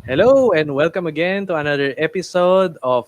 Hello and welcome again to another episode of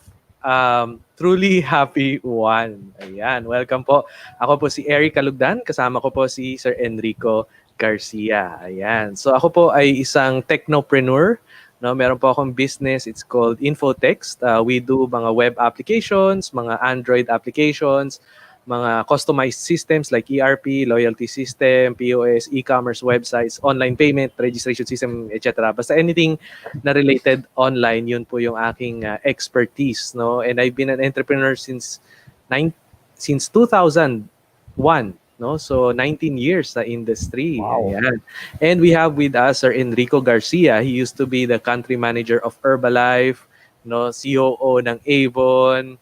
Truly Happy Juan. Ayan, welcome po. Ako po si Eric Kalugdan, kasama ko po si Sir Enrico Garcia. Ayan. So ako po ay isang technopreneur. No, meron po akong business, it's called Infotext. We do mga web applications, mga Android applications, mga customized systems like ERP, loyalty system, POS, e-commerce websites, online payment, registration system, etc. Basta anything na related online, yun po yung aking expertise, no? And I've been an entrepreneur nine, since 2001, no? So 19 years sa industry. Wow. Ayan. And we have with us Sir Enrico Garcia. He used to be the country manager of Herbalife, no, COO ng Avon,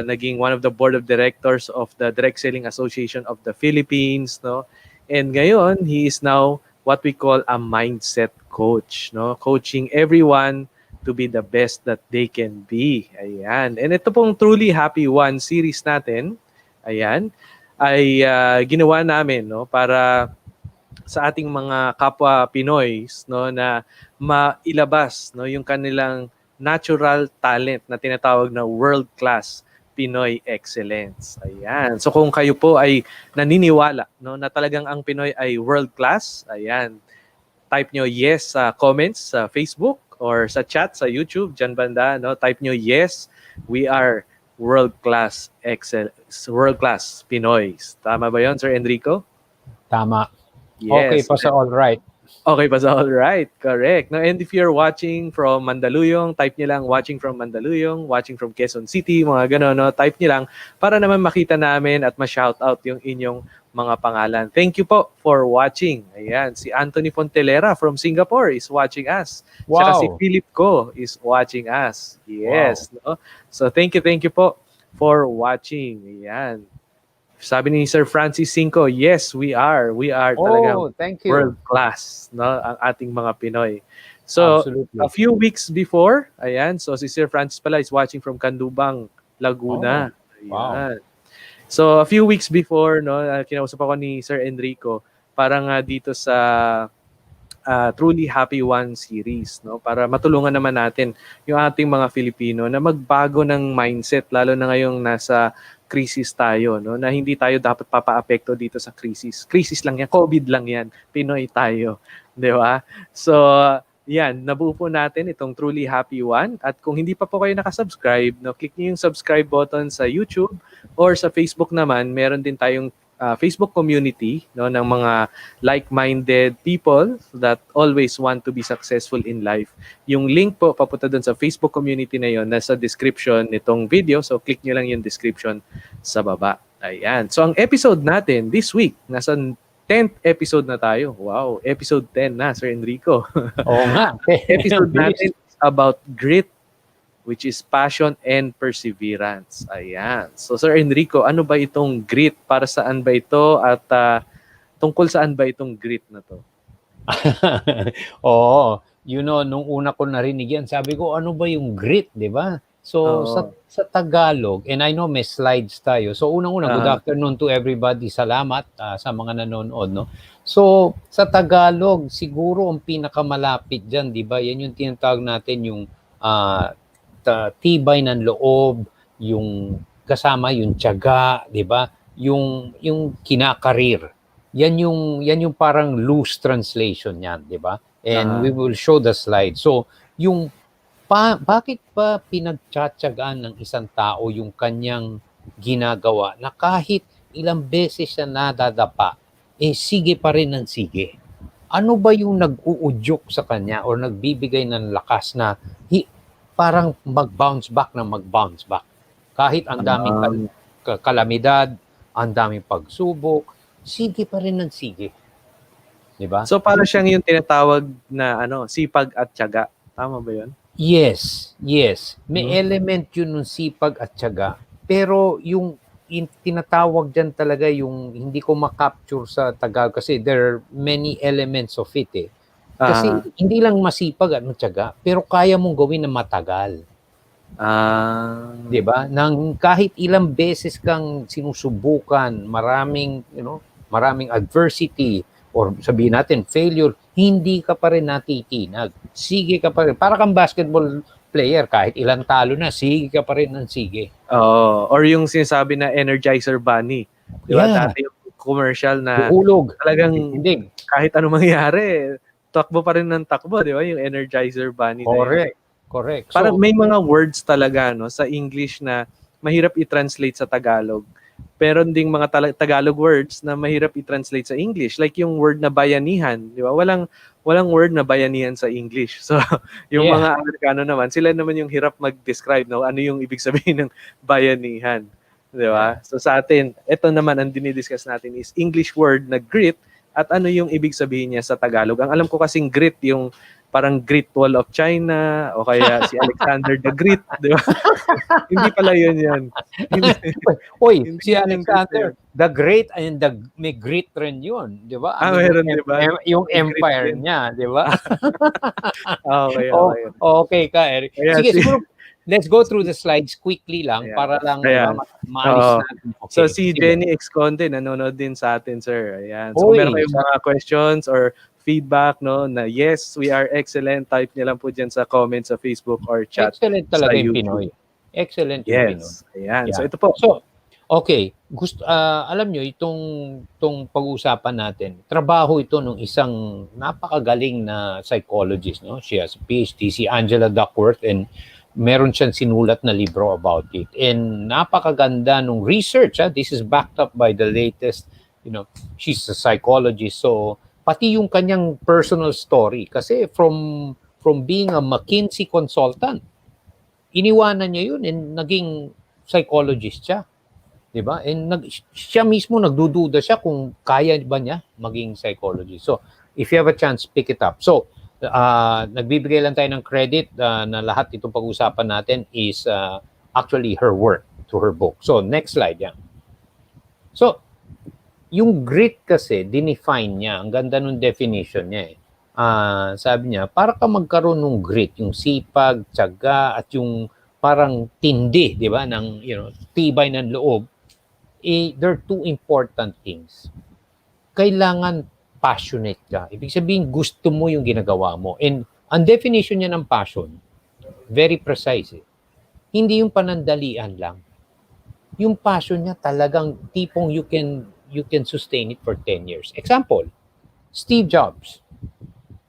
naging one of the board of directors of the Direct Selling Association of the Philippines, no? And ngayon, he is now what we call a mindset coach, no? Coaching everyone to be the best that they can be. Ayan. And ito pong Truly Happy One series natin, ayan, ay ginawa namin, no, para sa ating mga kapwa Pinoys, no, na mailabas, no, yung kanilang natural talent na tinatawag na world-class Pinoy excellence. Ayan. So kung kayo po ay naniniwala, no, na talagang ang Pinoy ay world-class, ayan, type nyo yes sa comments sa Facebook or sa chat sa YouTube, dyan banda, no, type nyo yes, we are world-class world-class Pinoys. Tama ba yon, Sir Enrico? Tama. Yes. Okay pa sa all right. Okay pa sa all right. Correct. No, and if you're watching from Mandaluyong, type niyo lang watching from Mandaluyong, watching from Quezon City, mga gano'n, no? Type niyo lang para naman makita namin at ma-shoutout yung inyong mga pangalan. Thank you po for watching. Ayan, si Anthony Fontelera from Singapore is watching us. Wow. Saka si Philip Ko is watching us. Yes. Wow. No? So thank you po for watching. Ayan. Sabi ni Sir Francis Cinco, yes, we are. We are talagang thank you. world class, no, ang ating mga Pinoy. So, Absolutely. a few weeks before, ayan, so si Sir Francis pala is watching from Candubang, Laguna. Oh, wow. Ayan. So, a few weeks before, no, kinausap ako ni Sir Enrico, parang dito sa Truly Happy One series, no, para matulungan naman natin yung ating mga Filipino na magbago ng mindset, lalo na ngayong nasa crisis tayo, no, na hindi tayo dapat papaapekto dito sa crisis. Crisis lang yan, COVID lang yan, Pinoy tayo, di ba? So, yan, nabuo po natin itong Truly Happy One. At kung hindi pa po kayo nakasubscribe, no, click niyo yung subscribe button sa YouTube or sa Facebook naman. Meron din tayong Facebook community, no, ng mga like-minded people that always want to be successful in life. Yung link po papunta doon sa Facebook community na yon, nasa description nitong video. So click nyo lang yung description sa baba. Ayan. So ang episode natin this week, nasa 10th episode na tayo. Wow, episode 10 na, Sir Enrico. Oo nga. Episode natin is about grit, which is passion and perseverance. Ayan. So, Sir Enrico, ano ba itong grit? Para saan ba ito? At tungkol saan ba itong grit na to? Oo. You know, nung una ko narinig yan, sabi ko, ano ba yung grit, di ba? So, sa Tagalog, and I know may slides tayo. So, unang-una, good afternoon to everybody. Salamat sa mga nanonood, no? So, sa Tagalog, siguro ang pinakamalapit dyan, di ba? Yan yung tinatawag natin yung tibay ng loob, yung kasama yung tiyaga, 'di ba? Yung kinakarir. Yan yung parang loose translation niyan, 'di ba? And we will show the slide. So, yung bakit pa pinagtsatsagaan ng isang tao yung kanyang ginagawa na kahit ilang beses siya nadadapa, sige pa rin ng sige. Ano ba yung nag-uudyok sa kanya or nagbibigay ng lakas na parang mag-bounce back. Kahit ang daming kalamidad, ang daming pagsubok, sige pa rin ng sige. Diba? So, para siyang yung tinatawag na sipag at tiyaga. Tama ba yun? Yes. May element yun ng sipag at tiyaga. Pero yung tinatawag dyan talaga yung hindi ko ma-capture sa Tagalog kasi there are many elements of it eh. Kasi hindi lang masipag at matyaga, pero kaya mong gawin na matagal. 'Di ba? Nang kahit ilang beses kang sinusubukan, maraming adversity, or sabihin natin failure, hindi ka pa rin natitinag. Sige ka pa rin. Para kang basketball player, kahit ilang talo na, sige ka pa rin ng sige. Or yung sinasabi na Energizer Bunny. Di ba? Yeah. Dati yung commercial na Uhulog. talagang Tindig. kahit ano mangyari, takbo pa rin ng takbo, di ba? Yung Energizer Bunny na yun. Correct. Correct. Parang So, may mga words talaga no sa English na mahirap i-translate sa Tagalog. Pero ding mga Tagalog words na mahirap i-translate sa English. Like yung word na bayanihan, di ba? Walang word na bayanihan sa English. So, yung yeah. mga Amerikano naman, sila naman yung hirap mag-describe no ano yung ibig sabihin ng bayanihan. Di ba? So sa atin, ito naman ang dinidiscuss natin is English word na grit at ano yung ibig sabihin niya sa Tagalog. Ang alam ko kasing grit yung parang Great Wall of China o kaya si Alexander the Great, di ba? Hindi pala yun. Uy, Hindi si yun yung Great Alexander, the Great, and may Great rin yun, di ba? meron, di ba? Yung May Great empire din. niya, di ba? Okay. Okay ka, Eric. Kaya Sige, siguro, let's go through the slides quickly lang Ayan. para lang Ayan. maalis natin. Okay. So si Sige. Jenny X Conde nanonood din sa atin, sir. Ayan. So kung meron kayong mga questions or feedback no na yes, we are excellent, type niyo lang po diyan sa comments sa Facebook or chat. Excellent talaga yung Pinoy. Excellent yung Pinoy. Yes. Ayan. Yeah. So ito po. So, okay. Alam nyo, itong pag-uusapan natin, trabaho ito ng isang napakagaling na psychologist. No? She has a PhD, si Angela Duckworth, and meron siyang sinulat na libro about it. And napakaganda nung research. This is backed up by the latest, she's a psychologist. So, pati yung kanyang personal story. Kasi from being a McKinsey consultant, iniwanan niya yun and naging psychologist siya. Diba? And siya mismo nagdududa siya kung kaya ba niya maging psychologist. So, if you have a chance, pick it up. So, nagbibigay lang tayo ng credit na lahat itong pag-usapan natin is actually her work to her book. So, next slide yan. So, yung grit kasi, dinefine niya. Ang ganda nung definition niya eh. Sabi niya, para ka magkaroon ng grit, yung sipag, tiyaga, at yung parang tindi, di ba, ng tibay ng loob, there are two important things. Kailangan passionate ka. Ibig sabihin, gusto mo yung ginagawa mo. And ang definition niya ng passion, very precise. Hindi yung panandalian lang. Yung passion niya talagang tipong you can sustain it for 10 years. Example, Steve Jobs.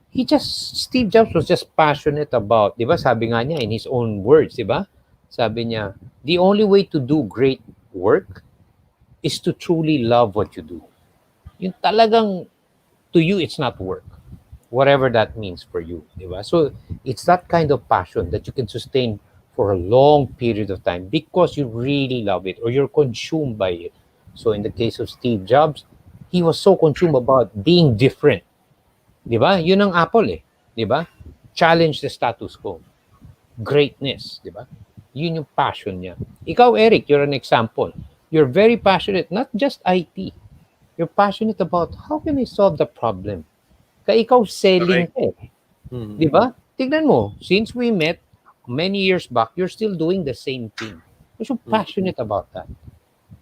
Steve Jobs was just passionate about, di ba, sabi nga niya in his own words, di ba? Sabi niya, the only way to do great work is to truly love what you do. Yung talagang, to you, it's not work. Whatever that means for you, di ba? So, it's that kind of passion that you can sustain for a long period of time because you really love it or you're consumed by it. So, in the case of Steve Jobs, he was so consumed about being different. Di ba? Yun ang Apple eh. Di ba? Challenge the status quo. Greatness. Di ba? Yun yung passion niya. Ikaw, Eric, you're an example. You're very passionate, not just IT. You're passionate about how can I solve the problem. Kaya ikaw selling ka eh. Di ba? Tignan mo, since we met many years back, you're still doing the same thing. Because you're passionate about that.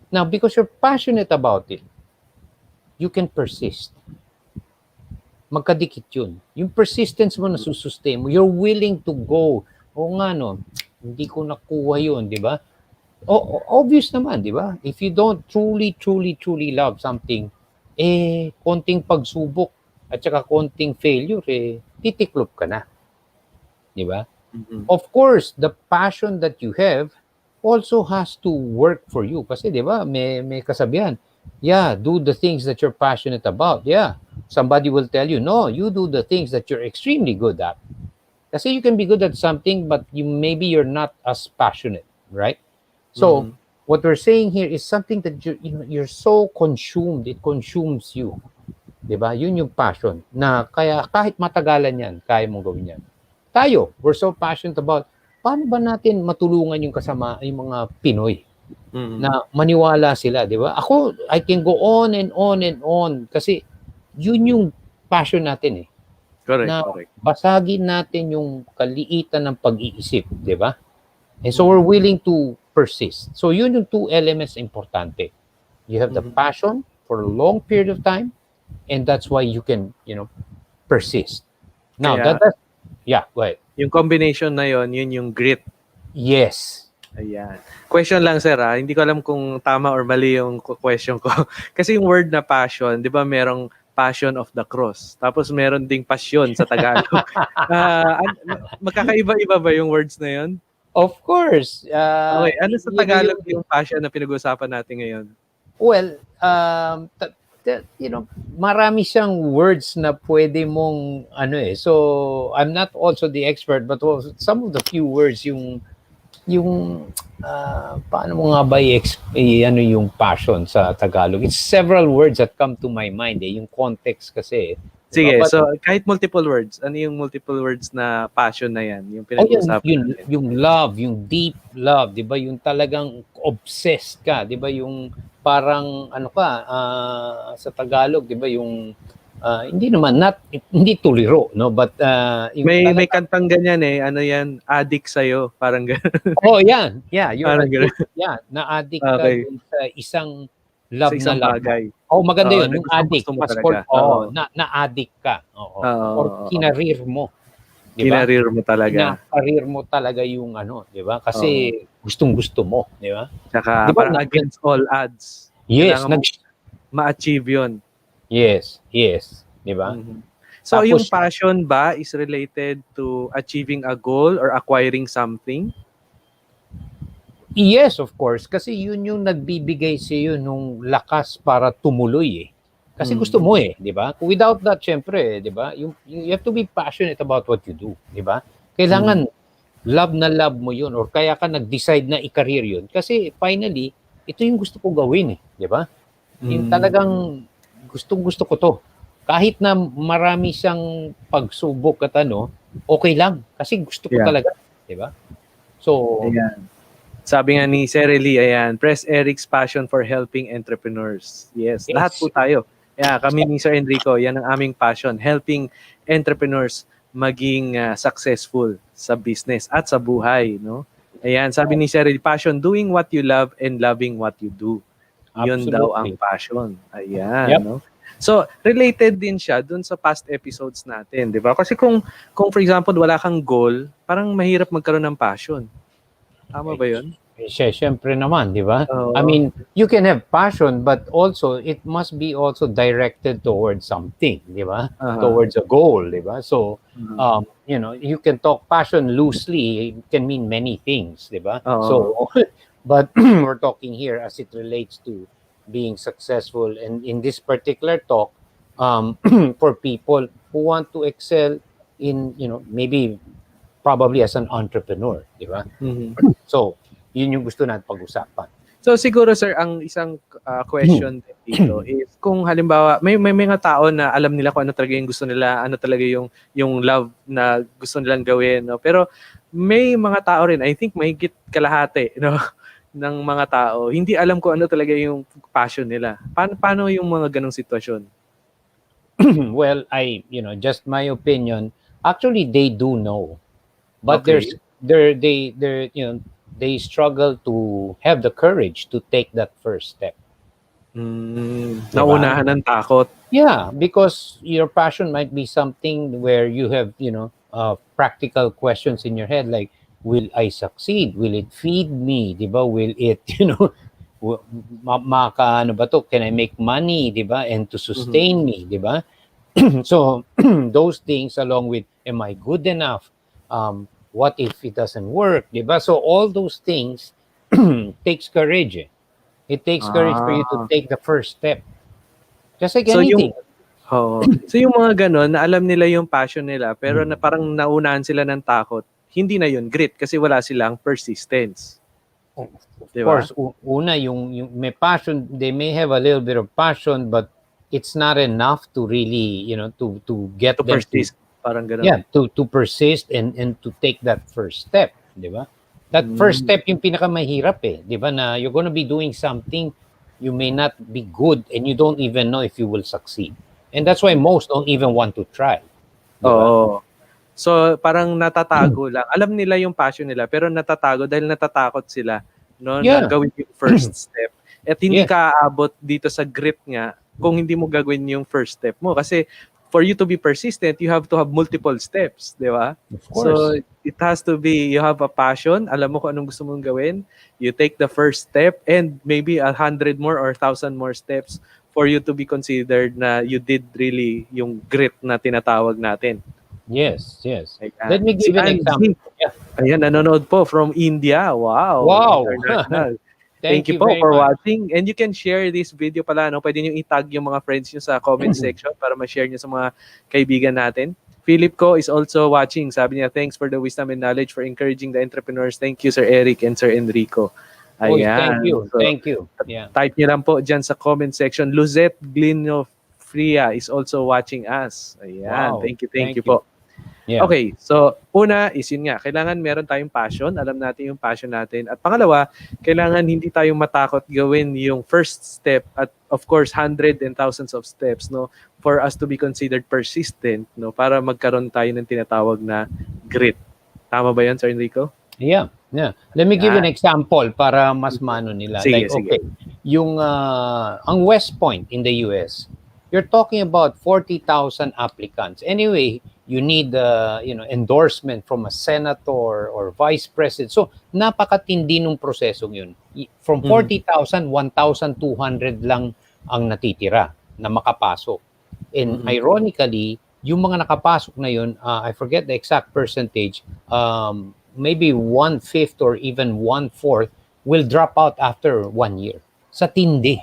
Now, because you're passionate about it, you can persist. Magkadikit yun. Yung persistence mo na susustain mo, you're willing to go. O nga no, hindi ko nakuha yun, di ba? Obvious naman, di ba? If you don't truly love something, konting pagsubok at saka konting failure, titiklop ka na. Di ba? Of course, the passion that you have also has to work for you. Kasi di ba, may kasabihan, do the things that you're passionate about. Somebody will tell you, no, you do the things that you're extremely good at. Kasi you can be good at something, but maybe you're not as passionate, right? So, what we're saying here is something that you're so consumed, it consumes you. Diba? Yun yung passion. Na kaya kahit matagalan yan, kaya mong gawin yan. Tayo, we're so passionate about paano ba natin matulungan yung mga Pinoy na maniwala sila, di ba? Ako, I can go on and on and on kasi yun yung passion natin eh. Correct. Basagin natin yung kaliitan ng pag-iisip, di ba? And so we're willing to persist. So yun yung two elements importante. You have the passion for a long period of time and that's why you can, persist. Now, Kaya yeah, go ahead. yung combination na yon, yun yung grit. Yes. Ayan. Question lang sir hindi ko alam kung tama or mali yung question ko. Kasi yung word na passion, di ba merong passion of the cross. Tapos meron ding passion sa Tagalog. Magkakaiba-iba ba yung words na yon? Of course. Okay, ano sa Tagalog Yung yung passion na pinag-uusapan natin ngayon? well, marami siyang words na pwede mong So I'm not also the expert, but also some of the few words yung paano mo nga ba ano yung passion sa Tagalog? It's several words that come to my mind yung context kasi. Sige, But, so kahit multiple words, ano yung multiple words na passion na yan? Yung yun, pinag-uusapan natin. yung love, yung deep love, 'di ba? Yung talagang obsessed ka, 'di ba? Yung parang sa Tagalog, 'di ba? Yung hindi naman hindi tuliro, no? But yung May kantang ganyan ano yan, addict sa'yo, parang gano'n. Oh, yan. Yeah, you're Parang gano'n. yeah, na-addict ka Okay. dun sa isang Sa love na isang love mo. bagay. Oh, maganda Oo, yun, na yung addict. gustong-gusto mo Mas talaga. na-addict ka. Oo. Oo, Or oo. kinarir mo. Di ba? Kinarir mo talaga. Kinakarir mo talaga yung di ba? Kasi Oo. gustong-gusto mo, di ba? Tsaka Di ba, parang against all odds. yes, Kailangan mo ma-achieve yun. yes, di ba? Mhm. So, Tapos, yung passion ba is related to achieving a goal or acquiring something? yes, of course. Kasi yun yung nagbibigay sa iyo nung lakas para tumuloy Kasi gusto mo di ba? Without that, syempre, di ba? You have to be passionate about what you do, di ba? Kailangan love na love mo yun or kaya ka nag-decide na i-career yun. Kasi finally, ito yung gusto ko gawin di ba? Yung talagang gustong-gusto ko to. Kahit na marami siyang pagsubok at okay lang. Kasi gusto ko talaga, di ba? So, ayan. Sabi nga ni Serely, ayan, press Eric's passion for helping entrepreneurs. Yes, lahat po tayo. Yeah, kami ni Sir Enrico, yan ang aming passion, helping entrepreneurs maging successful sa business at sa buhay, no? Ayan, sabi ni Serely, passion, doing what you love and loving what you do. Yun daw ang passion. Ayan, no? So, related din siya dun sa past episodes natin, di ba? Kasi kung for example, wala kang goal, parang mahirap magkaroon ng passion. Tama ba yun? Siyempre naman, di ba? I mean, you can have passion, but also, it must be also directed towards something, di ba? Towards a goal, di ba? So, you can talk passion loosely, it can mean many things, di ba? So, but we're talking here as it relates to being successful. And in this particular talk, for people who want to excel in, maybe probably as an entrepreneur, di ba? So, yun yung gusto natin pag-usapan. So, siguro sir, ang isang question dito is kung halimbawa, may mga tao na alam nila kung ano talaga yung gusto nila, ano talaga yung love na gusto nilang gawin, no? Pero may mga tao rin, I think mahigit kalahati, no? ng mga tao, hindi alam kung ano talaga yung passion nila. Paano yung mga ganong sitwasyon? Well, just my opinion, actually they do know. But they struggle to have the courage to take that first step. Naunahan ng takot. Yeah, because your passion might be something where you have, practical questions in your head like, will I succeed? Will it feed me? Diba? Will it, ano ba to? Can I make money? Diba? And to sustain me? Diba? So those things along with, am I good enough? What if it doesn't work? Diba? So all those things takes courage. It takes courage for you to take the first step. Just like anything. So yung mga ganon, na alam nila yung passion nila, pero na parang naunahan sila ng takot, hindi na yun grit kasi wala silang persistence. Of course, una yung may passion, they may have a little bit of passion, but it's not enough to really, to get to them persist. Parang ganun. Yeah, to persist and to take that first step, di ba? That first step yung pinakamahirap di ba? Na you're gonna be doing something, you may not be good and you don't even know if you will succeed. And that's why most don't even want to try. Oo. So parang natatago lang. Alam nila yung passion nila pero natatago dahil natatakot sila, no, na gawin yung first step. At hindi ka aabot dito sa grit nga kung hindi mo gagawin yung first step mo. Kasi for you to be persistent, you have to have multiple steps, di ba? Of course. So it has to be, you have a passion, alam mo kung anong gusto mong gawin, you take the first step and maybe 100 more or 1,000 more steps for you to be considered na you did really yung grit na tinatawag natin. Yes, yes. Ayan. Let me Si give an example. Angie, Yeah. ayan, nanonood po from India. Wow, Wow. international. Thank Thank you you po very for much. watching. And you can share this video pala, no? Pwede nyo itag yung mga friends nyo sa comment section para ma-share nyo sa mga kaibigan natin. Philip ko is also watching. Sabi niya, thanks for the wisdom and knowledge for encouraging the entrepreneurs. Thank you, Sir Eric and Sir Enrico. Oh, thank Ayan. you. So, Thank you. Yeah. type nyo lang po dyan sa comment section. Luzette Glino Fria is also watching us. Ayan. Wow. Thank you you. po. Yeah. Okay, so una is yun nga, kailangan meron tayong passion, alam natin yung passion natin. At pangalawa, kailangan hindi tayong matakot gawin yung first step at of course hundreds and thousands of steps, no, for us to be considered persistent, no, para magkaroon tayo ng tinatawag na grit. Tama ba 'yan, Sir Enrico? Yeah. Yeah. Let me give an example para mas mano nila. Sige, Like, sige. okay, yung ang West Point in the US, you're talking about 40,000 applicants. Anyway, you need endorsement from a senator or vice president. So, napakatindi nung prosesong yun. From 40,000, 1,200 lang ang natitira na makapasok. And ironically, yung mga nakapasok na yun, I forget the exact percentage, maybe 1/5 or even 1/4 will drop out after 1 year. Sa tindi.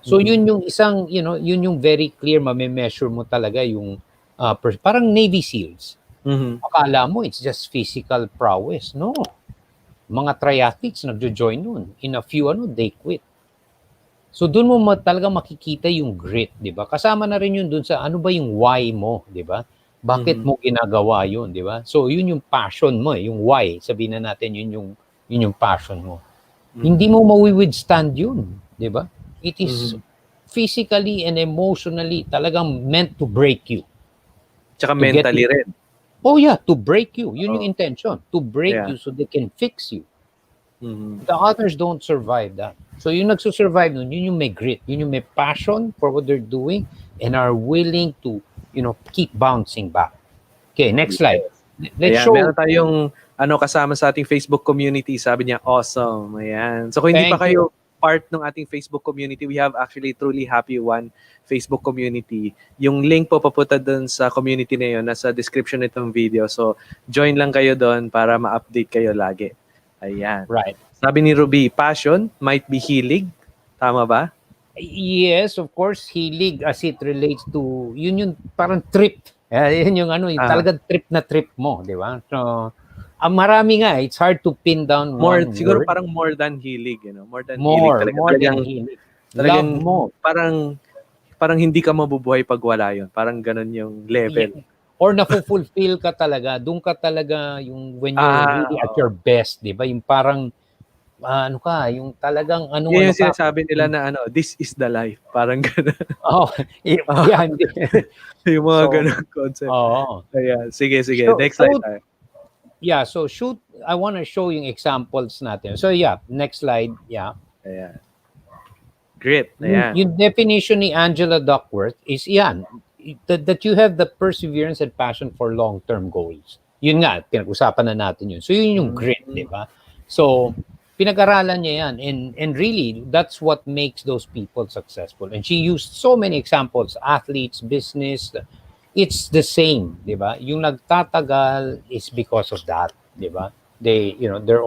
So yun yung isang, yun yung very clear, mame-measure mo talaga yung parang Navy SEALs. Akala mo it's just physical prowess. No. Mga triathletes nagjo-join nun. In a few, they quit. So doon mo talaga makikita yung grit, di ba? Kasama na rin yun doon sa ano ba yung why mo, di ba? Bakit mo ginagawa yun, di ba? So yun yung passion mo, yung why. Sabihin na natin yun yung passion mo. Hindi mo mawi-withstand yun, di ba? It is physically and emotionally talagang meant to break you. Tsaka mentally rin. Oh yeah, to break you. Yun yung intention. To break you so they can fix you. The others don't survive that. So yung nagsusurvive nun, yun yung may grit. Yun yung may passion for what they're doing and are willing to, keep bouncing back. Okay, next slide. Let's show. Meron tayong kasama sa ating Facebook community. Sabi niya, awesome. Ayan. So kung hindi pa kayo part ng ating Facebook community, we have actually Truly Happy One Facebook community. Yung link po papunta doon sa community na yun, nasa description nitong video. So join lang kayo doon para ma-update kayo lagi. Ayan. Right. Sabi ni Ruby, passion might be hilig. Tama ba? Yes, of course, hilig as it relates to, yun yung parang trip. Yun yung yung talagang trip mo, di ba? So, marami nga, it's hard to pin down one siguro word. parang more than hilig, More than more, hilig. more than hilig. Love mo. Parang hindi ka mabubuhay pag wala yun. Parang ganun yung level. Yeah. Or nafu-fulfill ka talaga. Doon ka talaga yung when you're really at your best, di ba? Yung parang, yung talagang yung sinasabi nila na this is the life. Parang gano'n. Yeah. Yung mga gano'n concept. Ayan. Sige. Next slide tayo. Yeah, so I want to show yung examples natin. So yeah, next slide. Yeah. Ayan. Great. Ayan. Yung definition ni Angela Duckworth is that you have the perseverance and passion for long-term goals. Yun nga, pinag-usapan na natin yun. So yun yung grit, di ba? So, pinag-aralan niya yan. And really, that's what makes those people successful. And she used so many examples, athletes, business. It's the same, di ba? Yung nagtatagal is because of that, di ba? They're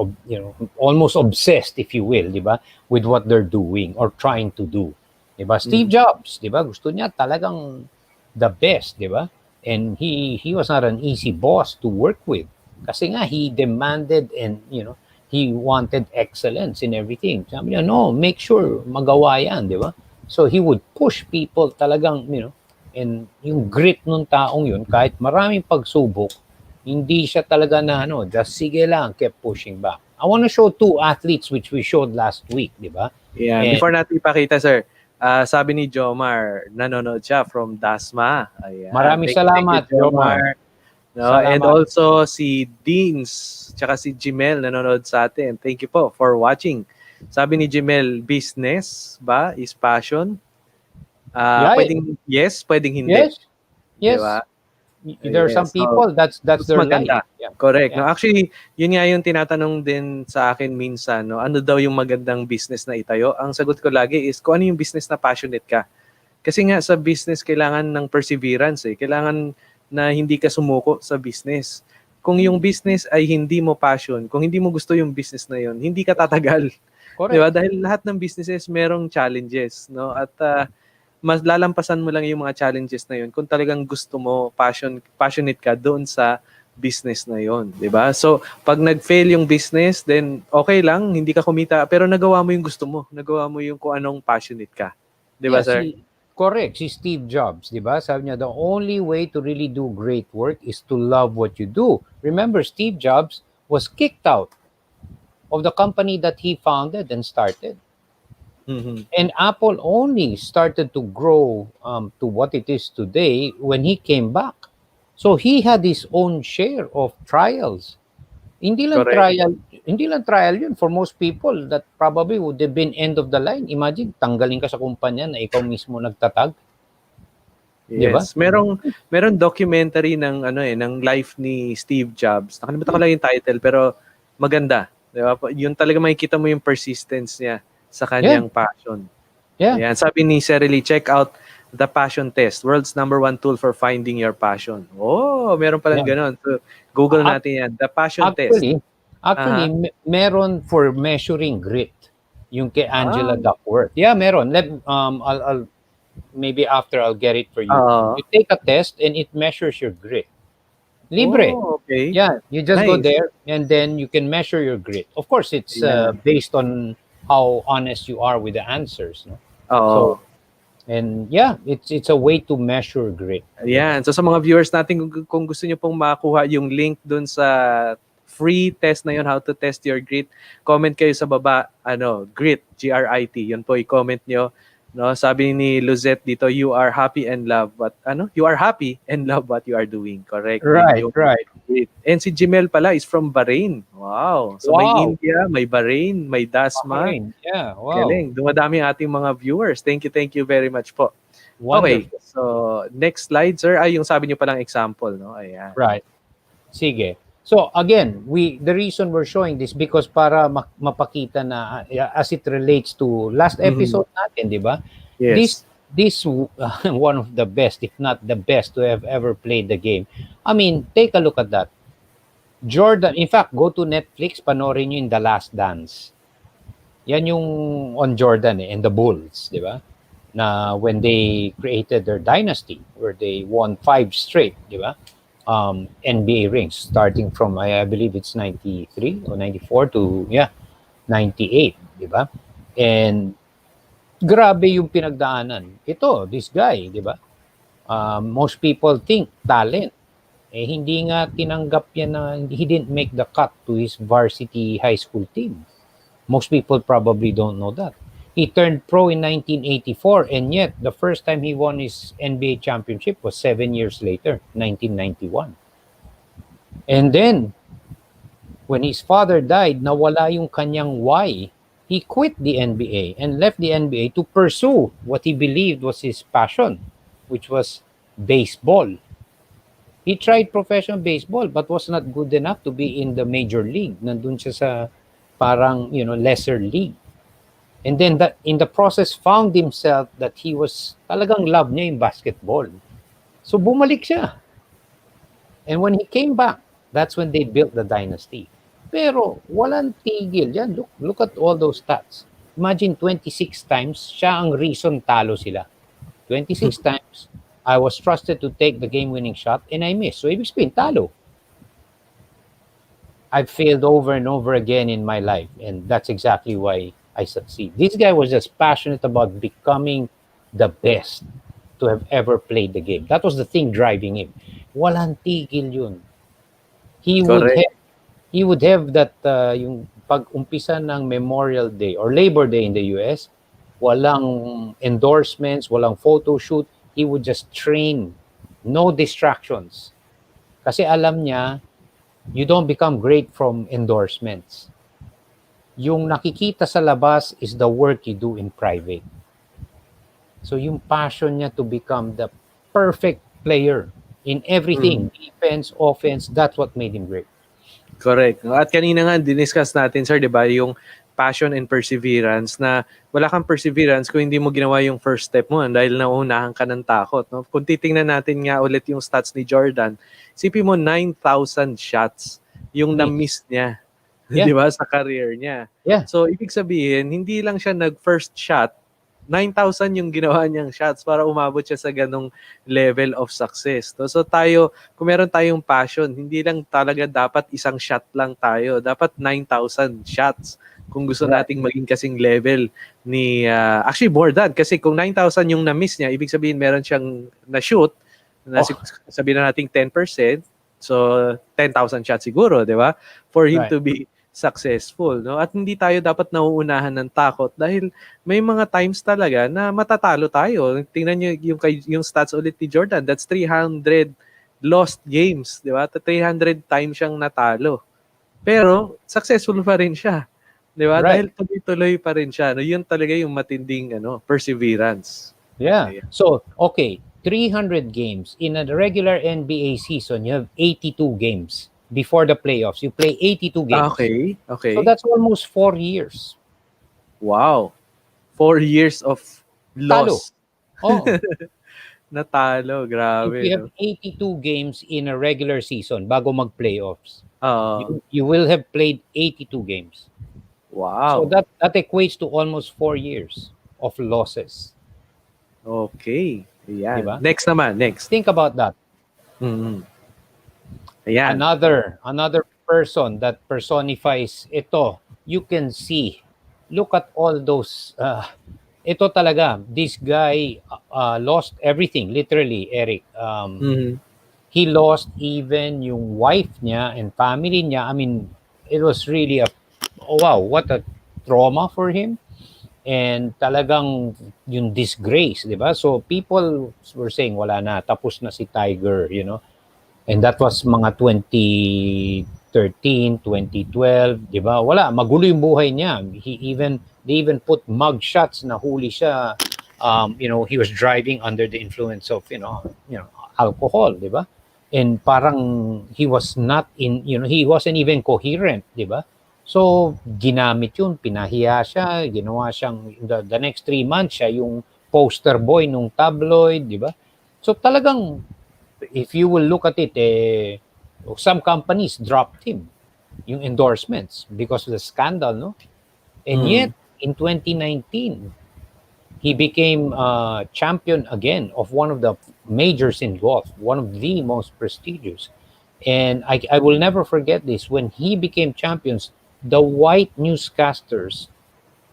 almost obsessed, if you will, di ba? With what they're doing or trying to do. Di ba? Steve Jobs, di ba? Gusto niya talagang the best, di ba? And he was not an easy boss to work with. Kasi nga, he demanded and, he wanted excellence in everything. Sabi niya, no, make sure magawa yan, di ba? So he would push people talagang, and yung grit nung taong yun, kahit maraming pagsubok, hindi siya talaga na, just sige lang, kept pushing back. I want to show two athletes which we showed last week, di ba? Yeah, before natin ipakita, sir, sabi ni Jomar, nanonood siya from Dasma. Ayan. Maraming salamat, Jomar. No, and also si Deans, tsaka si Jimel nanonood sa atin. Thank you po for watching. Sabi ni Jimel, business ba is passion? Yeah, Pwedeng yes, pwedeng hindi, yes, 'di ba? yes. There are some Yes, so people that's mas their life. maganda, Yeah, correct, yeah. 'no. Actually, yun nga yung tinatanong din sa akin minsan 'no, ano daw yung magandang business na itayo? Ang sagot ko lagi is kung ano yung business na passionate ka. Kasi nga sa business kailangan ng perseverance, eh, kailangan na hindi ka sumuko sa business. Kung yung business ay hindi mo passion, kung hindi mo gusto yung business na yun, hindi ka tatagal, 'di ba? Correct. Dahil lahat ng businesses merong challenges 'no, at, mas lalampasan mo lang yung mga challenges na yun kung talagang gusto mo, passionate ka doon sa business na yun, 'di ba? So, pag nag-fail yung business, then okay lang, hindi ka kumita, pero nagawa mo yung gusto mo, nagawa mo yung kung anong passionate ka, 'di ba, Yeah, sir? correct, si Steve Jobs, 'di ba? Sabi niya, the only way to really do great work is to love what you do. Remember, Steve Jobs was kicked out of the company that he founded and started. Mhm. And Apple only started to grow to what it is today when he came back. So he had his own share of trials. Hindi lang Correct. trial, hindi lang trial yun for most people that probably would have been end of the line. Imagine, tanggalin ka sa kumpanya na ikaw mismo nagtatag, di ba? Yes, merong documentary ng ano, eh, ng life ni Steve Jobs. Nakalimutan ko lang yung title pero maganda, 'di ba? Yun talaga makikita mo yung persistence niya sa Yeah, kanyang passion. yeah, Ayan, sabi ni Serily, check out The Passion Test, world's #1 tool for finding your passion. Oh, meron palang yeah. gano'n. So, Google A- natin 'yan, The Passion Test. Actually, Aha. meron for measuring grit. Yung kay Ah, Angela Duckworth. Yeah, meron. I'll maybe after I'll get it for you. oo. You take a test and it measures your grit. Libre. Oh, okay. Yeah, you just go Nice. there and then you can measure your grit. Of course, it's Ayan. based on how honest you are with the answers. No? So, Oo. and yeah, it's a way to measure grit. Diba? Ayan. So sa mga viewers natin, kung gusto niyo pong makuha yung link dun sa free test na yun, how to test your grit, comment kayo sa baba, ano, grit, Grit. Yun po, i-comment nyo. No, sabi ni Luzette dito, you are happy and love what, ano? You are happy and love what you are doing. Correct. Yun Right, yung right. grit. And si Jimel pala is from Bahrain. Wow. So may Wow. India, may Bahrain, may Dasma. Bahrain. Yeah, wow. Galing. Dumadami ang ating mga viewers. Thank you very much po. Okay, Wonderful. so next slide, sir, ay yung sabi niyo palang example, no? Ayan. Right. Sige. So again, the reason we're showing this because para mapakita na as it relates to last Mhm. episode natin, 'di ba? This Yes. this one of the best, if not the best to have ever played the game. I mean, take a look at that. Jordan, in fact, go to Netflix, panoorin niyo yung The Last Dance. Yan yung on Jordan and the Bulls, 'di ba? Na when they created their dynasty where they won 5 straight, 'di ba? NBA rings starting from I believe it's 93 or 94 to 98, 'di ba? And grabe yung pinagdaanan. Ito, this guy, 'di ba? Most people think talent. Eh hindi nga tinanggap yan na he didn't make the cut to his varsity high school team. Most people probably don't know that. He turned pro in 1984 and yet the first time he won his NBA championship was 7 years later, 1991. And then when his father died, nawala yung kanyang why. He quit the NBA and left the NBA to pursue what he believed was his passion, which was baseball. He tried professional baseball but was not good enough to be in the major league. Nandun siya sa parang, lesser league. And then that in the process found himself that he was talagang love niya yung basketball. So bumalik siya. And when he came back, that's when they built the dynasty. Pero walang tigil yan. Look at all those stats. Imagine 26 times siya ang reason talo sila. 26 times I was trusted to take the game-winning shot and I missed. So ibig sabihin, talo. I've failed over and over again in my life, and that's exactly why I succeed. This guy was just passionate about becoming the best to have ever played the game. That was the thing driving him. Walang tigil yun. He would Correct. have, he would have that yung pag-umpisa ng Memorial Day or Labor Day in the US, walang endorsements, walang photo shoot. He would just train, no distractions. Kasi alam niya, you don't become great from endorsements. Yung nakikita sa labas is the work you do in private. So yung passion niya to become the perfect player in Mm. everything, defense, offense, that's what made him great. Correct. No? At kanina nga, diniscuss natin, sir, di ba, yung passion and perseverance na wala kang perseverance kung hindi mo ginawa yung first step mo dahil nauunahan ka ng takot. No? Kung titingnan natin nga ulit yung stats ni Jordan, isipin mo 9,000 shots yung Mm. na-miss niya, di Yeah, ba, sa career niya. yeah, So, ibig sabihin, hindi lang siya nag-first shot, 9,000 yung ginawa niyang shots para umabot siya sa ganong level of success. No? So tayo, kung meron tayong passion, hindi lang talaga dapat isang shot lang tayo. Dapat 9,000 shots kung gusto right, nating maging kasing level ni, actually more than, kasi kung 9,000 yung na-miss niya, ibig sabihin meron siyang na-shoot, na oh, sabihin na natin 10%, so 10,000 shots siguro, di ba? For him right, to be successful, no? At hindi tayo dapat nauunahan ng takot dahil may mga times talaga na matatalo tayo. Tingnan niyo yung stats ulit ni Jordan, that's 300 lost games, di ba? 300 times siyang natalo. Pero successful pa rin siya, di ba? right. Dahil tuloy-tuloy pa rin siya. No, yun talaga yung matinding perseverance. Yeah. Ayan. So, okay, 300 games. In a regular NBA season, you have 82 games. Before the playoffs, you play 82 games. Okay, So okay. that's almost 4 years. Wow. 4 years of Talo. loss. Oh, Natalo, if grabe, you have no? 82 games in a regular season bago mag-playoffs, Oo. you will have played 82 games. So Wow. that equates to almost 4 years of losses, Okay. di Ayan. ba? Next naman, next. Think about that. Mm. Ayan. Another person that personifies ito, you can see. Look at all those. Ito talaga, this guy lost everything, literally, Eric. Mhm. He lost even yung wife niya and family niya. I mean, it was really oh, wow, what a trauma for him. And talagang yung disgrace, di ba? So people were saying, wala na, tapos na si Tiger. And that was mga 2013, 2012, di ba? Wala, magulo yung buhay niya. They even put mug shots na huli siya. He was driving under the influence of, alcohol, di ba? And parang he was not he wasn't even coherent, di ba? So, ginamit yun, pinahiya siya, ginawa siyang, the next 3 months, siya yung poster boy nung tabloid, di ba? So, talagang if you will look at it, some companies dropped him yung endorsements because of the scandal, no? And Mm. yet, in 2019, he became champion again of one of the majors in golf, one of the most prestigious. And I will never forget this. When he became champions, the white newscasters,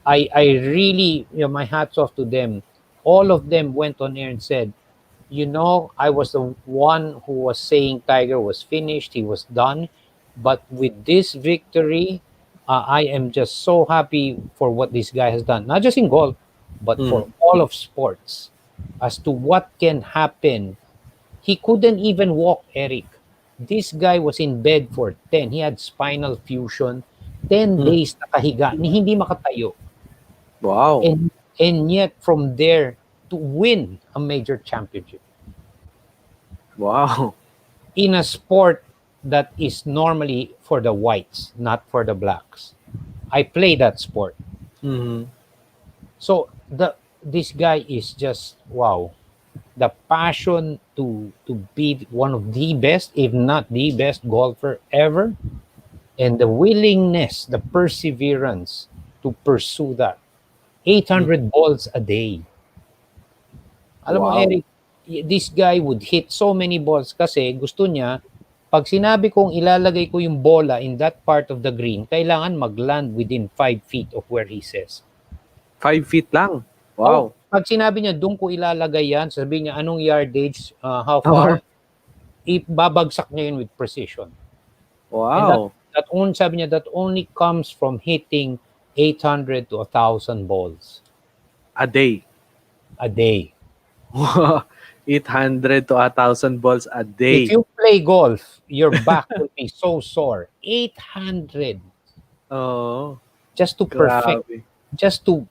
I really, my hats off to them. All of them went on air and said, I was the one who was saying Tiger was finished, he was done. But with this victory, I am just so happy for what this guy has done, not just in golf, but Mm. for all of sports, as to what can happen. He couldn't even walk, Eric. This guy was in bed for 10. He had spinal fusion. 10 Mm. days nakahiga, ni hindi makatayo. Wow. And yet from there to win a major championship Wow. in a sport that is normally for the whites, not for the blacks. I play that sport. Mhm. So this guy is just wow. The passion to be one of the best, if not the best golfer ever, and the willingness, the perseverance to pursue that. Mm. 800 balls a day. Alam mo, Wow. Eric, this guy would hit so many balls kasi gusto niya, pag sinabi kong ilalagay ko yung bola in that part of the green, kailangan mag-land within 5 feet of where he says. 5 feet lang. Oh, Wow. pag sinabi niya, doon ko ilalagay yan, sabihin niya, anong yardage, how Or far, ibabagsak niya yun with precision. And wow. sabi niya, that only comes from hitting 800 to 1,000 balls A day. a day. 800 to 1,000 balls a If day. you play golf, your back will be so sore. 800 Oo. just to perfect, Grabe. just to,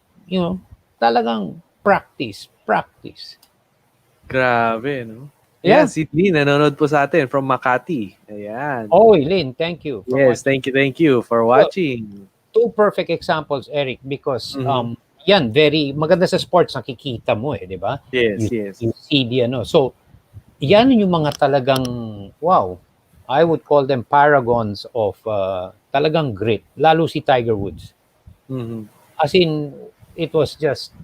talagang practice. practice. Grabe, no? Ayan, Yeah. si Lee, nanonood po sa atin from Makati. Ayan. Oh, Lynn, thank you for Yes, watching. thank you for So, watching. two perfect examples, Eric, because Mhm. yan, very maganda sa sports, nakikita mo eh, di ba? Yes, You yes. see the ano. So, yan yung mga talagang, wow, I would call them paragons of talagang grit, lalo si Tiger Woods. Mhm. As in, it was just,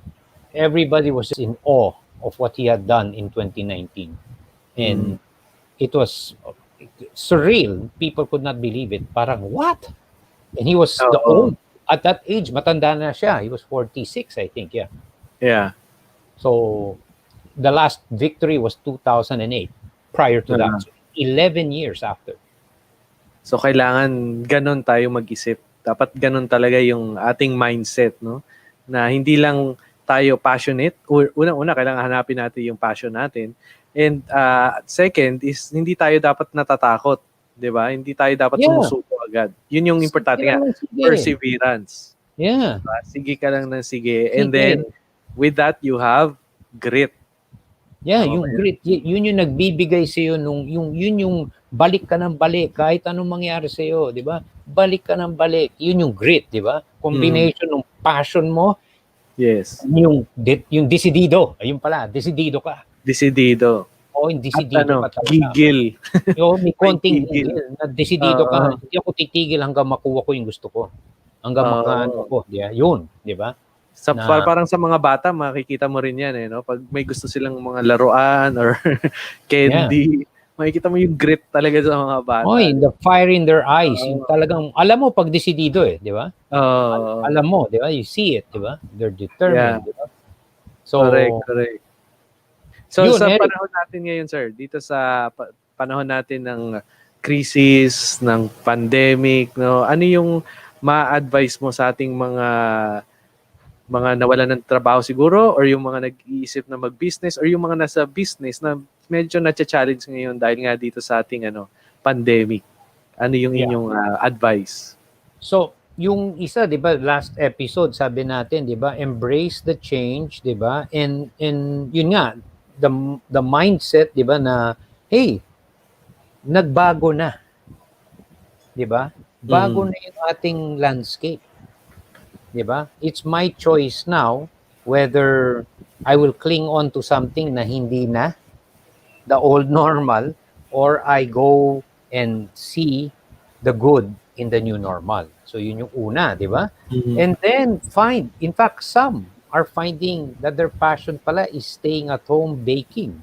everybody was just in awe of what he had done in 2019. Mhm. And it was surreal. People could not believe it. Parang, what? And he was the Oo. old, at that age, matanda na siya. He was 46, I think, yeah. Yeah. So, the last victory was 2008, prior to that. Oo. So, 11 years after. So kailangan ganun tayo mag-isip. Dapat ganun talaga yung ating mindset, no? Na hindi lang tayo passionate. Unang-una, kailangan hanapin natin yung passion natin. And second is hindi tayo dapat natatakot, 'di ba? Hindi tayo dapat Yeah. sumusuko agad. Yun yung Sige importante lang nga, ng sige. perseverance. Yeah. Sige ka lang ng sige. And then Sige. with that you have grit. Yeah, Tama ba yung yun? grit, yun yung nagbibigay sa iyo nung yun yung balik ka ng balik kahit anong mangyari sa iyo, 'di ba? Balik ka ng balik. Yun yung grit, 'di ba? Combination ng passion mo, Yes. yung desidido. Ayun pala, desidido ka. Desidido. Oo, yung At desidido ka talaga. gigil. Oo, may May konting gigil. gigil na desidido ka. Oo. Hindi ako titigil hanggang makuha ko yung gusto ko. Hanggang makaano Oo. ko, 'di ba? Yun, 'di ba? Sa Na parang sa mga bata makikita mo rin 'yan eh, no? Pag may gusto silang mga laruan or yeah. candy, makikita mo yung grit talaga sa mga bata. Oy, the fire in their eyes, yung Oo. talagang alam mo pag desidido eh, 'di ba? Oo. Alam mo, 'di ba? You see it, 'di ba? They're Yeah, determined, 'di ba? So, correct. So yun, sa Eric. panahon natin ngayon, sir, dito sa panahon natin ng crisis, ng pandemic, no? Ano yung ma-advise mo sa ating mga nawalan ng trabaho siguro or yung mga nag-iisip na mag-business or yung mga nasa business na medyo na-challenge ngayon dahil nga dito sa ating pandemic. Ano yung Yeah. inyong advice? So, yung isa, 'di ba, last episode sabi natin, 'di ba, embrace the change, 'di ba? And yun nga, the mindset, 'di ba, na hey, nagbago na, 'di ba? Bago na yung ating landscape, 'di ba? It's my choice now whether I will cling on to something na hindi na the old normal, or I go and see the good in the new normal. So yun yung una, di ba? And then find, in fact, some are finding that their passion pala is staying at home baking.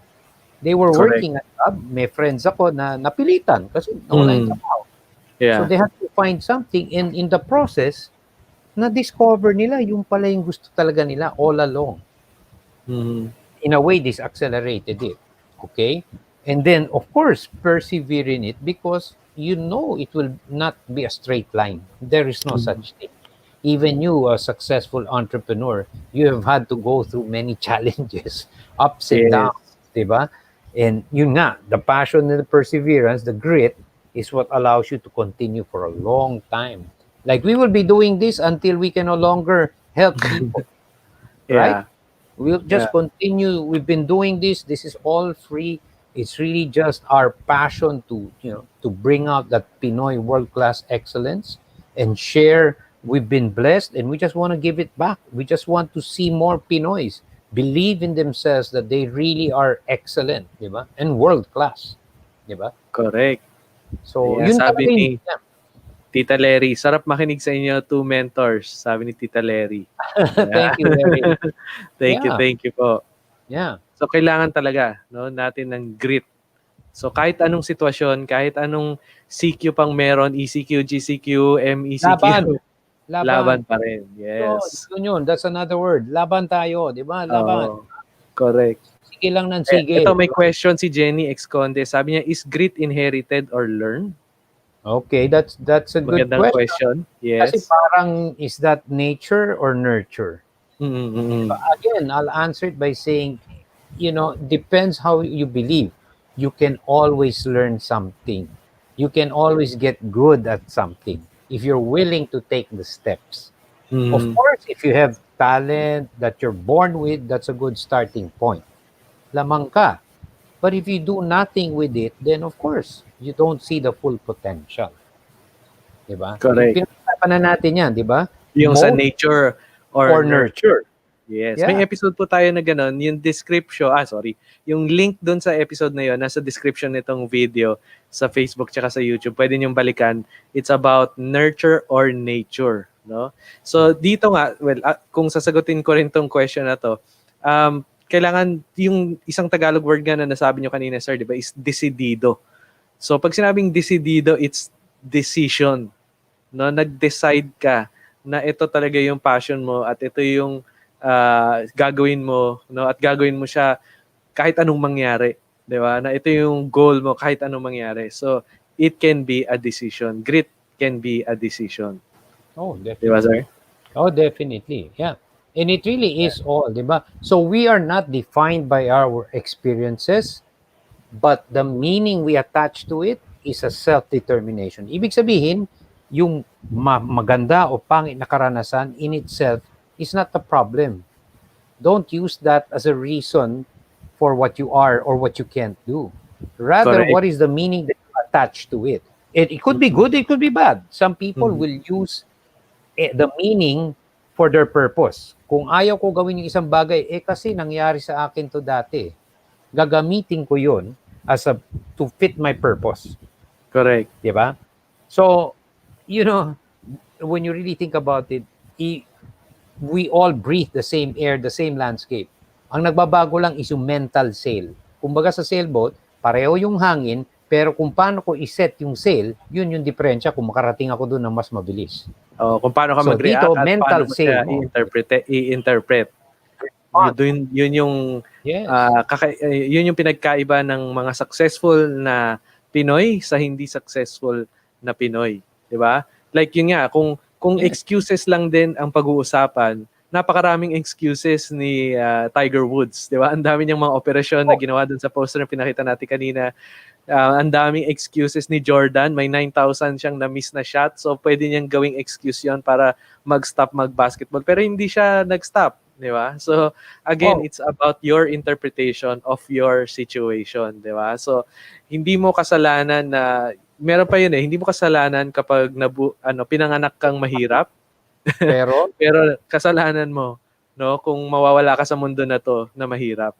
They were Correct. working at job. May friends ako na napilitan kasi nawala yung trabaho. So Yeah. they have to find something, and in the process, na-discover nila yung pala yung gusto talaga nila all along. In a way, this accelerated it. Okay? And then, of course, persevere in it because you know it will not be a straight line. There is no such thing. Even you, a successful entrepreneur, you have had to go through many challenges, ups and Yes. downs, diba? And yun nga, the passion and the perseverance, the grit, is what allows you to continue for a long time. Like we will be doing this until we can no longer help people, right? Yeah. We'll just continue. We've been doing this. This is all free. It's really just our passion to, to bring out that Pinoy world-class excellence and share. We've been blessed and we just want to give it back. We just want to see more Pinoys believe in themselves that they really are excellent, di ba? And world-class, di ba? Correct. So, Yeah, yun sabi talaga ni yeah. Tita Lery, sarap makinig sa inyo, two mentors, sabi ni Tita Lery. Thank you, Larry. Thank you po. Yeah. So kailangan talaga, no, natin ng grit. So kahit anong sitwasyon, kahit anong CQ pang meron, ECQ, GCQ, MECQ, laban pa rin. Yes. So, yun. That's another word. Laban tayo, di ba? Laban. Correct. Sige lang ng sige. Ito may question si Jenny Exconde. Sabi niya, is grit inherited or learned? Okay, that's a good Magandang question. Yes. Kasi parang, is that nature or nurture? Again, I'll answer it by saying, depends how you believe. You can always learn something. You can always get good at something if you're willing to take the steps. Of course, if you have talent that you're born with, that's a good starting point. Lamang ka. But if you do nothing with it, then of course, you don't see the full potential. Diba? Correct. Pinag-usapan na natin yan, diba? Yung sa Mold nature or or nurture. Yes. May Yeah. episode po tayo na gano'n. Yung description, yung link dun sa episode na yun, nasa description nitong video sa Facebook tsaka sa YouTube. Pwede niyong balikan. It's about nurture or nature. No? So, dito nga, well, kung sasagutin ko rin tong question na to, kailangan yung isang Tagalog word nga na nasabi niyo kanina, sir, di ba, is decidido. So, pag sinabing decidido, it's decision. No? Nag-decide ka na ito talaga yung passion mo at ito yung gagawin mo, no, at gagawin mo siya kahit anong mangyari, 'di ba? Na ito yung goal mo kahit anong mangyari. So it can be a decision. Grit can be a decision. Oh, 'Di ba, definitely. sir? Oh, definitely. Yeah. And it really is all, di ba? So we are not defined by our experiences, but the meaning we attach to it is a self-determination. Ibig sabihin, yung maganda o pangit na karanasan in itself is not the problem. Don't use that as a reason for what you are or what you can't do. Rather, Correct. what is the meaning that you attach to it? It could be good, it could be bad. Some people will use the meaning for their purpose. Kung ayaw ko gawin yung isang bagay, kasi nangyari sa akin to dati. Gagamitin ko yun to fit my purpose. Correct. Diba? So, when you really think about it, we all breathe the same air, the same landscape. Ang nagbabago lang is yung mental sail. Kumbaga sa sailboat, pareho yung hangin, pero kung paano ko iset yung sail, yun yung diferensya kung makarating ako doon ng mas mabilis. Kung paano ka mag-react dito, at mental paano mo sail siya mo. i-interpret. Yun yung Yes. yun yung pinagkaiba ng mga successful na Pinoy sa hindi successful na Pinoy, 'di ba? Like yun nga, kung excuses lang din ang pag-uusapan, napakaraming excuses ni Tiger Woods, 'di ba? Ang dami niyang mga operasyon na ginawa dun sa poster na pinakita natin kanina. Ang daming excuses ni Jordan, may 9,000 siyang na-miss na shot. So pwede niyang gawing excuse 'yon para mag-stop mag-basketball. Pero hindi siya nag-stop, 'di ba? So again, it's about your interpretation of your situation, 'di ba? So hindi mo kasalanan na meron pa yun hindi mo kasalanan kapag pinanganak kang mahirap. Pero kasalanan mo, no, kung mawawala ka sa mundo na to na mahirap.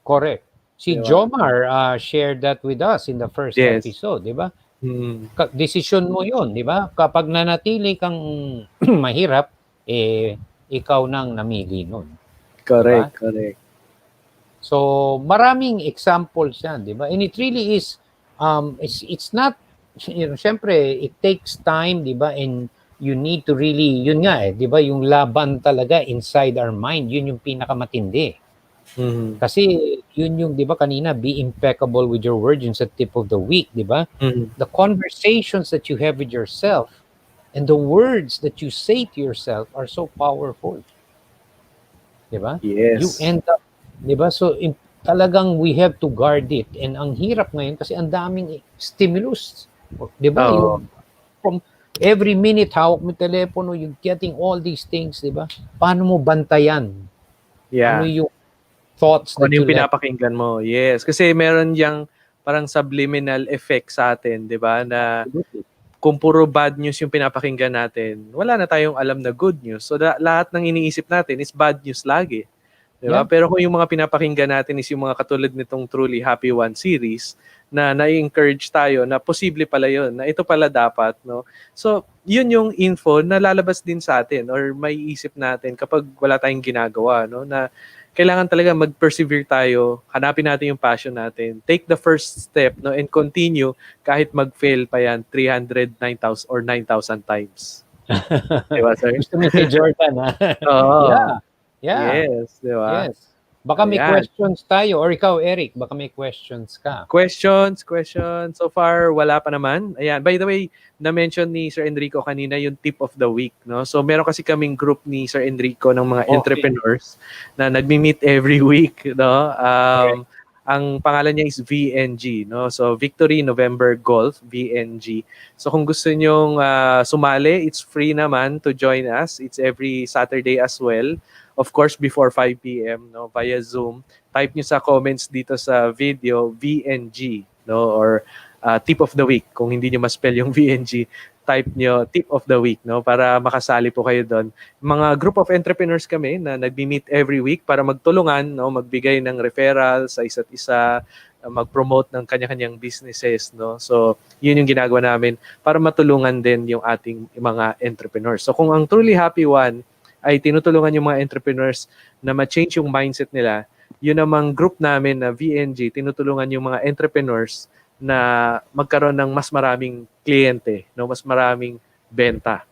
correct. Si Diba? Jomar shared that with us in the first Yes. episode, di ba? Mm. Decision mo yun, di ba? Kapag nanatili kang mahirap, ikaw nang namili nun. Correct, Diba? correct. So, maraming examples yan, di ba? And it really is, it's not, syempre, it takes time, di ba? And you need to really, yun nga di ba? Yung laban talaga inside our mind, yun yung pinakamatindi. Mm-hmm. Kasi yun yung, di ba kanina, be impeccable with your words, yung sa tip of the week, di ba? Mm-hmm. The conversations that you have with yourself and the words that you say to yourself are so powerful. Di ba? Yes. You end up, di ba? So, talagang we have to guard it. And ang hirap ngayon kasi ang daming stimulus. Di ba? Yung, from every minute, hawak mo telepono, you're getting all these things, di ba? Paano mo bantayan? Yeah. Ano yung thoughts that yung you pinapakinggan mo. Yes. Kasi meron yang parang subliminal effect sa atin, di ba? Na kung puro bad news yung pinapakinggan natin, wala na tayong alam na good news. So lahat ng iniisip natin is bad news lagi. Di ba? Yeah. Pero kung yung mga pinapakinggan natin is yung mga katulad nitong Truly Happy One series, na na-encourage tayo na posible pala yun, na ito pala dapat, no? So, yun yung info na lalabas din sa atin or may isip natin kapag wala tayong ginagawa, no? Na kailangan talaga mag-persevere tayo, hanapin natin yung passion natin, take the first step, no, and continue kahit mag-fail pa yan 309,000 or 9,000 times. Diba, sir? Gusto mo si Jordan, ha? Oo. Yeah. Yes, diba? Yes. Baka may questions tayo, or ikaw, Eric, baka may questions ka. Questions. So far, wala pa naman. Ayan. By the way, na-mention ni Sir Enrico kanina yung tip of the week, no? So, meron kasi kaming group ni Sir Enrico ng mga entrepreneurs na nagmi-meet every week, no? Ang pangalan niya is VNG, no? So Victory November Golf, VNG. So kung gusto nyong sumali, it's free naman to join us. It's every Saturday as well. Of course, before 5 p.m. no, via Zoom. Type nyo sa comments dito sa video VNG, no, or tip of the week. Kung hindi nyo ma-spell yung VNG, type nyo tip of the week, no, para makasali po kayo doon. Mga group of entrepreneurs kami na nagmi-meet every week para magtulungan, no, magbigay ng referral sa isa't isa, mag-promote ng kanya-kanyang businesses, no. So, yun yung ginagawa namin para matulungan din yung ating mga entrepreneurs. So, kung ang Truly Happy One ay tinutulungan yung mga entrepreneurs na ma-change yung mindset nila, yun namang group namin na VNG, tinutulungan yung mga entrepreneurs na magkaroon ng mas maraming kliyente, no, mas maraming benta,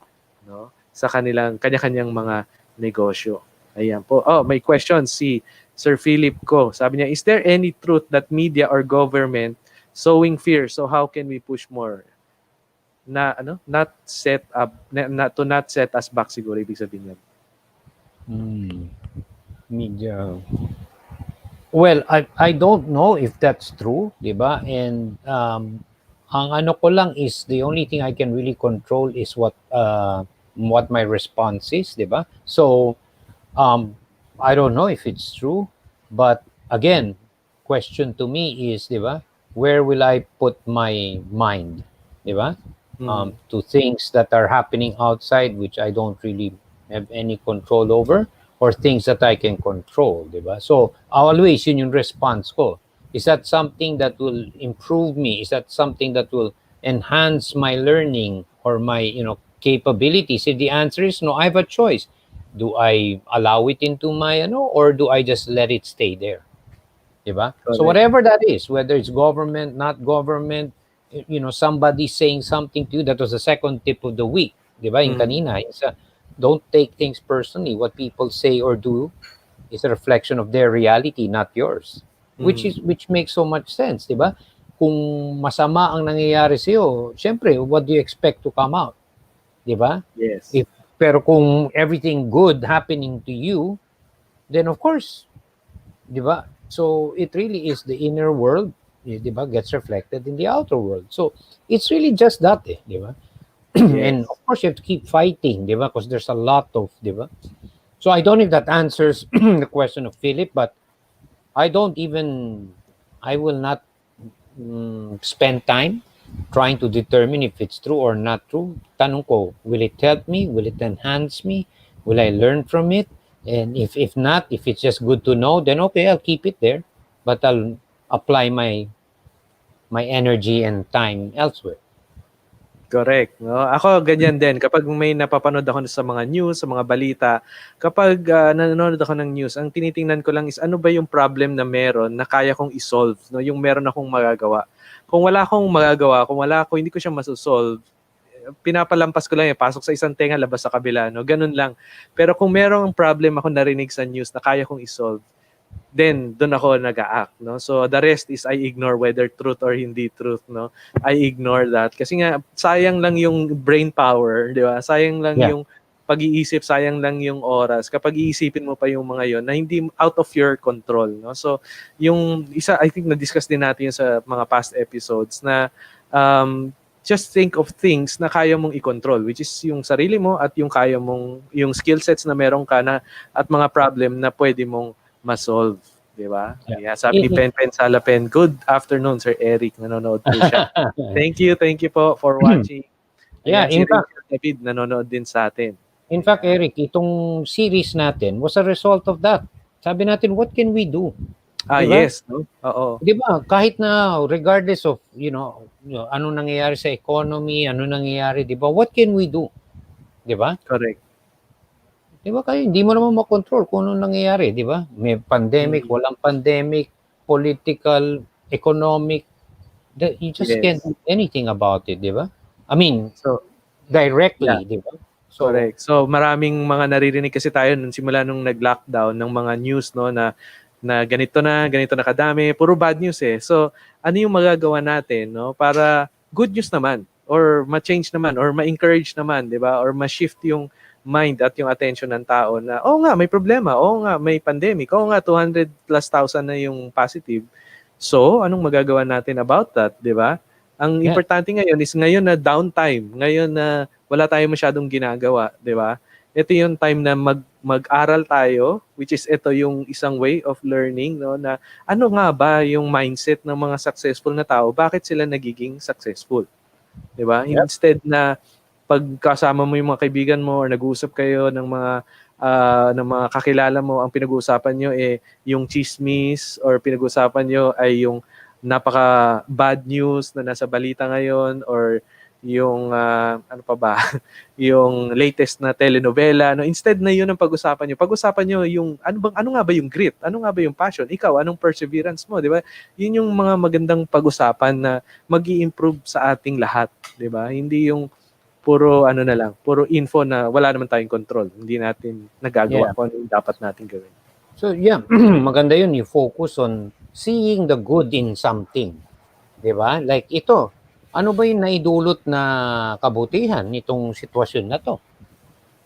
no, sa kanilang kanya-kanyang mga negosyo. Ayan po. Oh, may question si Sir Philip ko. Sabi niya, is there any truth that media or government sowing fear? So how can we push more? Na not set up, not set us back siguro ibig sabihin niya. Media. Well, I don't know if that's true, di ba? And ang ano ko lang is the only thing I can really control is what my response is, di ba? So I don't know if it's true, but again, question to me is, di ba? Where will I put my mind, di ba? To things that are happening outside which I don't really have any control over, or things that I can control, di ba? So, always yun yung response ko. Is that something that will improve me? Is that something that will enhance my learning or my, capabilities? If the answer is no, I have a choice. Do I allow it into my, or do I just let it stay there? Di ba? So, whatever that is, whether it's government, not government, somebody saying something to you, that was the second tip of the week, di ba? Yung kanina, don't take things personally. What people say or do is a reflection of their reality, not yours. Which makes so much sense, di ba? Kung masama ang nangyayari sa iyo, syempre, what do you expect to come out? Di ba? Yes. Pero kung everything good happening to you, then of course, di ba? So it really is the inner world, di ba, gets reflected in the outer world. So it's really just that, di ba? Yes. And of course, you have to keep fighting, di ba? Because there's a lot of, di ba? So I don't know if that answers the question of Philip, but I will not spend time trying to determine if it's true or not true. Tanong ko, will it help me? Will it enhance me? Will I learn from it? And if not, if it's just good to know, then okay, I'll keep it there. But I'll apply my energy and time elsewhere. Correct. No? Ako ganyan din. Kapag may napapanood ako sa mga news, sa mga balita, kapag nanonood ako ng news, ang tinitingnan ko lang is ano ba yung problem na meron na kaya kong isolve, no? Yung meron akong magagawa. Kung wala akong magagawa, hindi ko siya masosolve, pinapalampas ko lang, pasok sa isang tenga, labas sa kabila, no? Ganun lang. Pero kung merong problem ako narinig sa news na kaya kong isolve, then doon ako nag-a-act, no? So the rest is I ignore whether truth or hindi truth, no? I ignore that kasi nga sayang lang yung brain power, di ba? Sayang lang yung pag-iisip, sayang lang yung oras kapag iisipin mo pa yung mga yon na hindi out of your control, no? So yung isa, I think na-discuss din natin yun sa mga past episodes na just think of things na kaya mong i-control, which is yung sarili mo at yung kaya mong, yung skill sets na meron ka na at mga problem na pwede mong ma-solve, di ba? Yeah. Sabi ni Pen Salapen, good afternoon, Sir Eric. Nanonood po siya. Thank you po for watching. Yeah, in fact, David, nanonood din sa atin. In fact, Eric, itong series natin was a result of that. Sabi natin, what can we do? Diba? Yes, no? Oo. Di ba? Kahit na regardless of, ano nangyayari sa economy, ano nangyayari, di ba? What can we do? Di ba? Correct. Di ba kayo, hindi mo naman makontrol kung ano nangyayari, di ba? May pandemic, walang pandemic, political, economic, you just can't do anything about it, di ba? I mean, directly, di ba? So, correct. So maraming mga naririnig kasi tayo simula nung nag-lockdown ng mga news, no, na ganito na kadami, puro bad news eh. So ano yung magagawa natin, no, para good news naman or ma-change naman or ma-encourage naman, di ba? Or ma-shift yung mind at yung attention ng tao na, nga, may problema, nga, may pandemic, nga, 200,000+ na yung positive. So, anong magagawa natin about that, 'di ba? Ang Yeah. importante ngayon is ngayon na downtime, ngayon na wala tayong masyadong ginagawa, 'di ba? Ito yung time na mag-aral tayo, which is ito yung isang way of learning, no, na ano nga ba yung mindset ng mga successful na tao, bakit sila nagiging successful, 'di ba? Yep. Instead na pagkasama mo yung mga kaibigan mo or nag-uusap kayo ng mga kakilala mo, ang pinag-uusapan nyo yung chismis or pinag-uusapan nyo ay yung napaka bad news na nasa balita ngayon or yung ano pa ba yung latest na telenovela, no, instead na yun ang pag-usapan nyo, pag-usapan nyo yung ano nga ba yung grit, ano nga ba yung passion, ikaw anong perseverance mo, di ba? Yun yung mga magandang pag-usapan na magi-improve sa ating lahat, di ba? Hindi yung puro ano na lang, puro info na wala naman tayong control. Hindi natin nagagawa Yeah. kung ano yung dapat natin gawin. So yeah, maganda yun, you focus on seeing the good in something. 'Di ba? Like ito, ano ba yung naidulot na kabutihan nitong sitwasyon na 'to?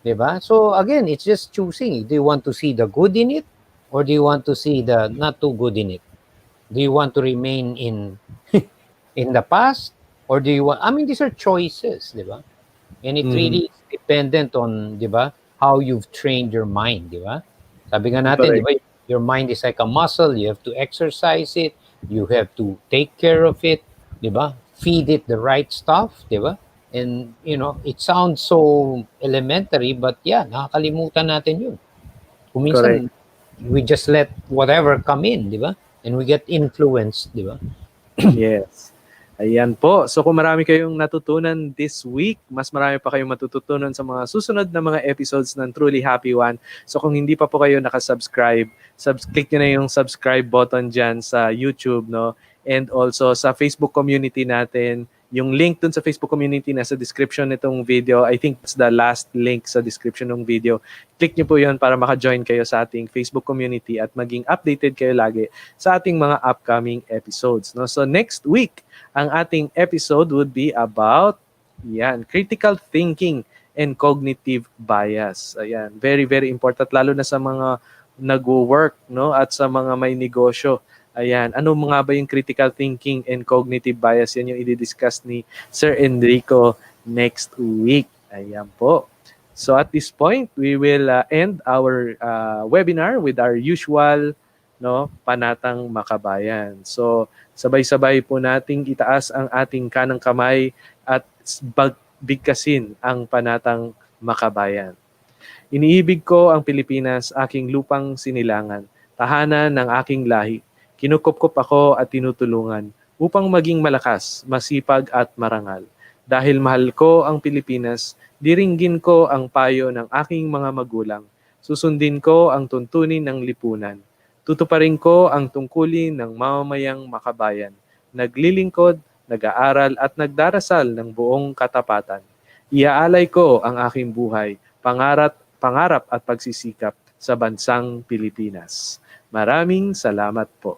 'Di ba? So again, it's just choosing. Do you want to see the good in it or do you want to see the not too good in it? Do you want to remain in in the past or do you want, I mean, these are choices, 'di ba? And it Mhm. really is dependent on, 'di ba, how you've trained your mind, 'di ba? Sabi nga natin, 'di Correct. ba, your mind is like a muscle, you have to exercise it, you have to take care of it, 'di ba? Feed it the right stuff, 'di ba? And it sounds so elementary, but yeah, nakakalimutan natin 'yun. Kung Correct. minsan we just let whatever come in, 'di ba? And we get influenced, 'di ba? Yes. Ayan po. So kung marami kayong natutunan this week, mas marami pa kayong matututunan sa mga susunod na mga episodes ng Truly Happy One. So kung hindi pa po kayo nakasubscribe, click nyo na yung subscribe button dyan sa YouTube, no? And also sa Facebook community natin. Yung link dun sa Facebook community nasa description nitong video. I think it's the last link sa description ng video. Click nyo po yun para maka-join kayo sa ating Facebook community at maging updated kayo lagi sa ating mga upcoming episodes, no? So next week, ang ating episode would be about critical thinking and cognitive bias. Ayan, very very important lalo na sa mga nagwo-work, no, at sa mga may negosyo. Ayan, ano mga ba yung critical thinking and cognitive bias? Yan yung i-discuss ni Sir Enrico next week. Ayan po. So at this point, we will end our webinar with our usual, no, panatang makabayan. So sabay-sabay po nating itaas ang ating kanang kamay at bigkasin ang panatang makabayan. Iniibig ko ang Pilipinas, aking lupang sinilangan, tahanan ng aking lahi. Kinukupkup ako at tinutulungan upang maging malakas, masipag at marangal. Dahil mahal ko ang Pilipinas, diringgin ko ang payo ng aking mga magulang. Susundin ko ang tuntunin ng lipunan. Tutuparin ko ang tungkulin ng mamamayang makabayan. Naglilingkod, nag-aaral at nagdarasal ng buong katapatan. Iaalay ko ang aking buhay, pangarap at pagsisikap sa bansang Pilipinas. Maraming salamat po.